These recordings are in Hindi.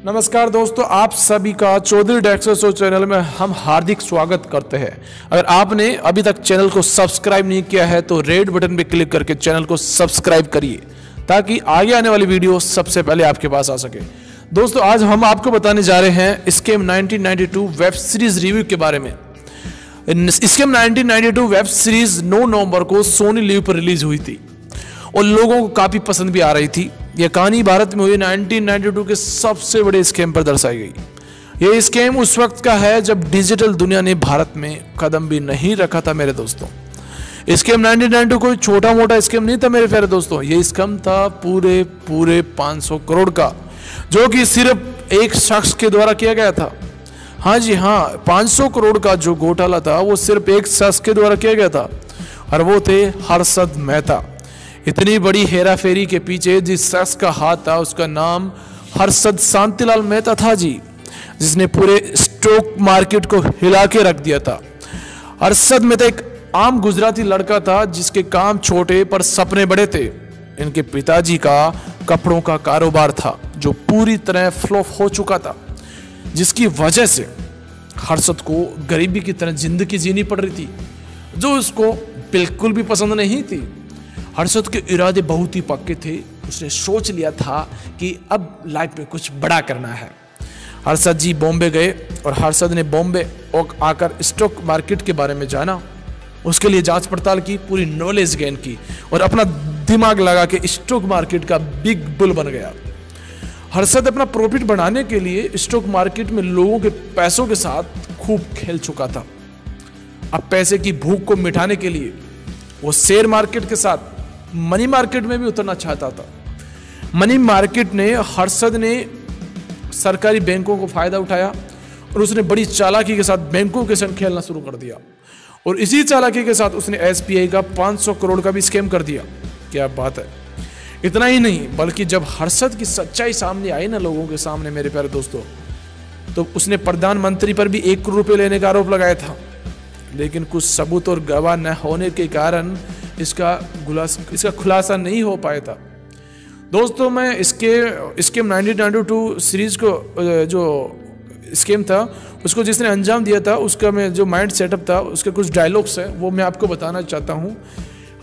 नमस्कार दोस्तों, आप सभी का चौधरी डेक्सर शो चैनल में हम हार्दिक स्वागत करते हैं। अगर आपने अभी तक चैनल को सब्सक्राइब नहीं किया है तो रेड बटन पर क्लिक करके चैनल को सब्सक्राइब करिए ताकि आगे आने वाली वीडियो सबसे पहले आपके पास आ सके। दोस्तों, आज हम आपको बताने जा रहे हैं स्कैम 1992 वेब सीरीज रिव्यू के बारे में। स्कैम 1992 वेब सीरीज 9 नवंबर को सोनी लिव पर रिलीज हुई थी और लोगों को काफी पसंद भी आ रही थी। यह कहानी भारत में हुई 1992 के सबसे बड़े स्कैम पर दर्शाई गई। यह स्कैम उस वक्त का है जब डिजिटल दुनिया ने भारत में कदम भी नहीं रखा था मेरे दोस्तों। स्कैम 1992 कोई छोटा मोटा स्कैम नहीं था मेरे प्यारे दोस्तों। यह स्कैम था पूरे 500 करोड़ का, जो कि सिर्फ एक शख्स के द्वारा किया गया था। हाँ जी हाँ, 500 करोड़ का जो घोटाला था वो सिर्फ एक शख्स के द्वारा किया गया था और वो थे हर्षद मेहता। इतनी बड़ी हेरा फेरी के पीछे जिस शख्स का हाथ था उसका नाम हर्षद शांतिलाल मेहता था जी, जिसने पूरे स्टॉक मार्केट को हिला के रख दिया था। हर्षद मेहता एक आम गुजराती लड़का था जिसके काम छोटे पर सपने बड़े थे। इनके पिताजी का कपड़ों का कारोबार था जो पूरी तरह फ्लॉप हो चुका था, जिसकी वजह से हर्षद को गरीबी की तरह जिंदगी जीनी पड़ रही थी जो उसको बिल्कुल भी पसंद नहीं थी। हर्षद के इरादे बहुत ही पक्के थे। उसने सोच लिया था कि अब लाइफ में कुछ बड़ा करना है। हर्षद जी बॉम्बे गए और हर्षद ने बॉम्बे आकर स्टॉक मार्केट के बारे में जाना। उसके लिए जांच पड़ताल की, पूरी नॉलेज गेन की और अपना दिमाग लगा के स्टॉक मार्केट का बिग बुल बन गया। हर्षद अपना प्रॉफिट बढ़ाने के लिए स्टॉक मार्केट में लोगों के पैसों के साथ खूब खेल चुका था। अब पैसे की भूख को मिटाने के लिए वो शेयर मार्केट के साथ मनी मार्केट में भी उतरना चाहता था। मनी मार्केट ने हर्षद ने सरकारी बैंकों को फायदा उठाया और उसने बड़ी चालाकी के साथ बैंकों के संग खेलना शुरू कर दिया और इसी चालाकी के साथ उसने एसबीआई का 500 करोड़ का भी स्कैम कर दिया। क्या बात है। इतना ही नहीं बल्कि जब हर्षद की सच्चाई सामने आई ना लोगों के सामने मेरे प्यारे दोस्तों, तो उसने प्रधानमंत्री पर भी 1 करोड़ रुपए लेने का आरोप लगाया था, लेकिन कुछ सबूत और गवाह न होने के कारण इसका खुलासा नहीं हो पाया था। दोस्तों, मैं इसके स्कैम 1992 सीरीज को जो स्कैम था उसको जिसने अंजाम दिया था उसका मैं जो माइंड सेटअप था उसके कुछ डायलॉग्स है वो मैं आपको बताना चाहता हूँ।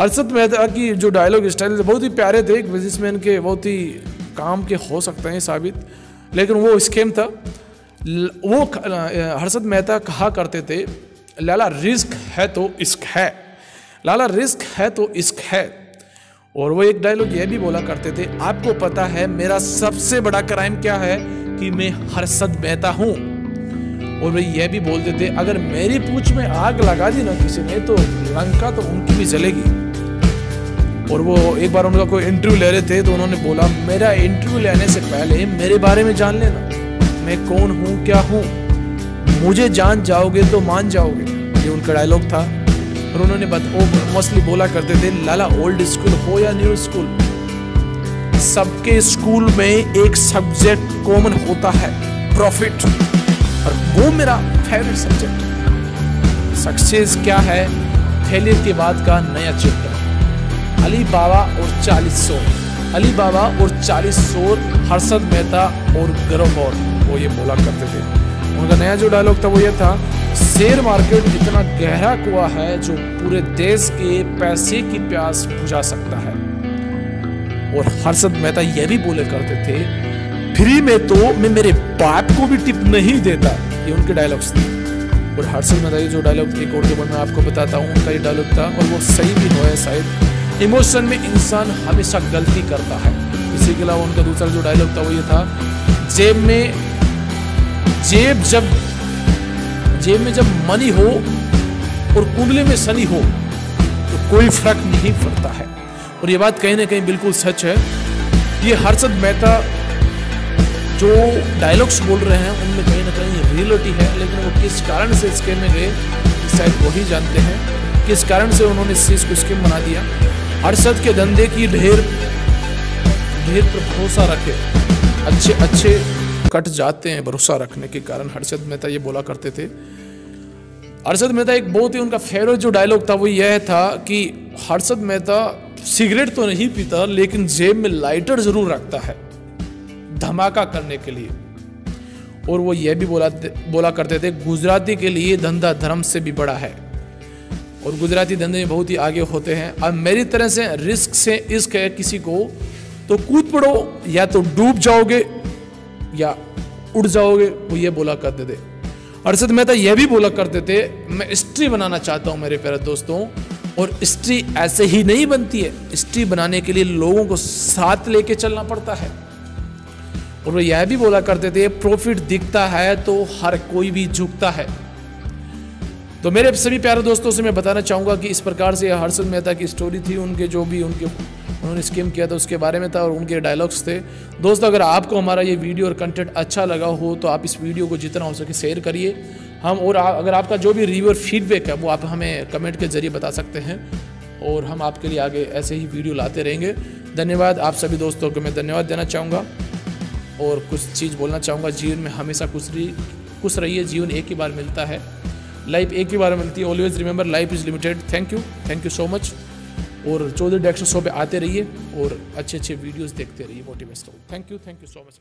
हर्षद मेहता की जो डायलॉग स्टाइल बहुत ही प्यारे थे, एक बिजनेसमैन के बहुत ही काम के हो सकते हैं साबित, लेकिन वो स्कैम था। वो हर्षद मेहता कहा करते थे, लाला रिस्क है तो इश्क है, लाला रिस्क है तो इश्क है। और वो एक डायलॉग ये भी बोला करते थे, आपको पता है मेरा सबसे बड़ा क्राइम क्या है कि मैं हर्षद मेहता हूं। और वे ये भी बोलते थे, अगर मेरी पूंछ में आग लगा दी ना किसी ने तो लंका तो उनकी भी जलेगी। और वो एक बार उनका कोई इंटरव्यू ले रहे थे तो उन्होंने बोला, मेरा इंटरव्यू लेने से पहले मेरे बारे में जान लेना, मैं कौन हूं क्या हूं, मुझे जान जाओगे तो मान जाओगे। ये उनका डायलॉग था। और उन्होंने मोस्टली बोला करते थे, लाला ओल्ड स्कूल हो या न्यू स्कूल, सबके स्कूल में एक सब्जेक्ट कॉमन होता है, प्रॉफिट, और वो मेरा फेवरेट सब्जेक्ट। सक्सेस क्या है, फेलियर के बाद का नया चैप्टर। अली बाबा और 40 चोर, अली बाबा और 40 चोर, हर्षद मेहता और गिरफ्तार, वो ये बोला करते थे। उनका नया जो डायलॉग था वो ये था, शेयर मार्केट इतना गहरा कुआं है जो पूरे देश के पैसे की प्यास बुझा सकता है। और हर्षद मेहता यह भी बोले करते थे, फ्री में तो मैं मेरे बाप को भी टिप नहीं देता। ये उनके डायलॉग्स थे। और हर्षद मेहता ये जो डायलॉग एक और जो मैं आपको बताता हूँ उनका ये डायलॉग था और वो सही भी हुआ है शायद। इमोशन में इंसान हमेशा गलती करता है। इसी के अलावा उनका दूसरा जो डायलॉग था वो ये था, जेब में जब मनी हो और कुंडली में शनि हो तो कोई फर्क नहीं पड़ता है। और ये बात कहीं ना कहीं बिल्कुल सच है। ये हर्षद मेहता जो डायलॉग्स बोल रहे हैं उनमें कहीं ना कहीं रियलिटी है, लेकिन वो किस कारण से स्कैम में गए शायद वही जानते हैं, किस कारण से उन्होंने इस चीज को स्कैम बना दिया। हर्षद के धंधे की ढेर पर भरोसा रखे, अच्छे कट जाते हैं भरोसा रखने के कारण। हर्षद मेहता ये बोला करते थे। हर्षद मेहता एक बहुत ही उनका फेवरेट जो डायलॉग था वो यह था कि हर्षद मेहता सिगरेट तो नहीं पीता लेकिन जेब में लाइटर जरूर रखता है धमाका करने के लिए। और वो ये भी बोला करते थे, गुजराती के लिए धंधा धर्म से भी बड़ा है। और गुजराती धंधे में बहुत ही आगे होते हैं। अब मेरी तरह से रिस्क से इश्क है किसी को तो कूद पड़ो, या तो डूब जाओगे या उड़ जाओगे, वो ये बोला करते थे। हर्षद मेहता यह भी बोला करते थे, मैं हिस्ट्री बनाना चाहता हूं मेरे प्यारे दोस्तों, और हिस्ट्री ऐसे ही नहीं बनती है, हिस्ट्री बनाने के लिए लोगों को साथ लेके चलना पड़ता है। और वो यह भी बोला करते थे, प्रॉफिट दिखता है तो हर कोई भी झुकता है। तो मेरे सभी प्यारे दोस्तों से मैं बताना चाहूँगा कि इस प्रकार से हर्षद मेहता की स्टोरी थी, उनके जो भी उन्होंने स्कीम किया था उसके बारे में था, और उनके डायलॉग्स थे। दोस्तों अगर आपको हमारा ये वीडियो और कंटेंट अच्छा लगा हो तो आप इस वीडियो को जितना हो सके शेयर करिए। अगर आपका जो भी रिव्यू और फीडबैक है वो आप हमें कमेंट के जरिए बता सकते हैं, और हम आपके लिए आगे ऐसे ही वीडियो लाते रहेंगे। धन्यवाद। आप सभी दोस्तों को मैं धन्यवाद देना चाहूँगा और कुछ चीज़ बोलना चाहूँगा, जीवन में हमेशा खुश रहिए। जीवन एक ही बार मिलता है, लाइफ एक ही बार मिलती है। Always remember life is limited. Thank you so much. और चौधरी डेक्सटर शो पे आते रहिए और अच्छे वीडियोस देखते रहिए motivational. Thank you so much.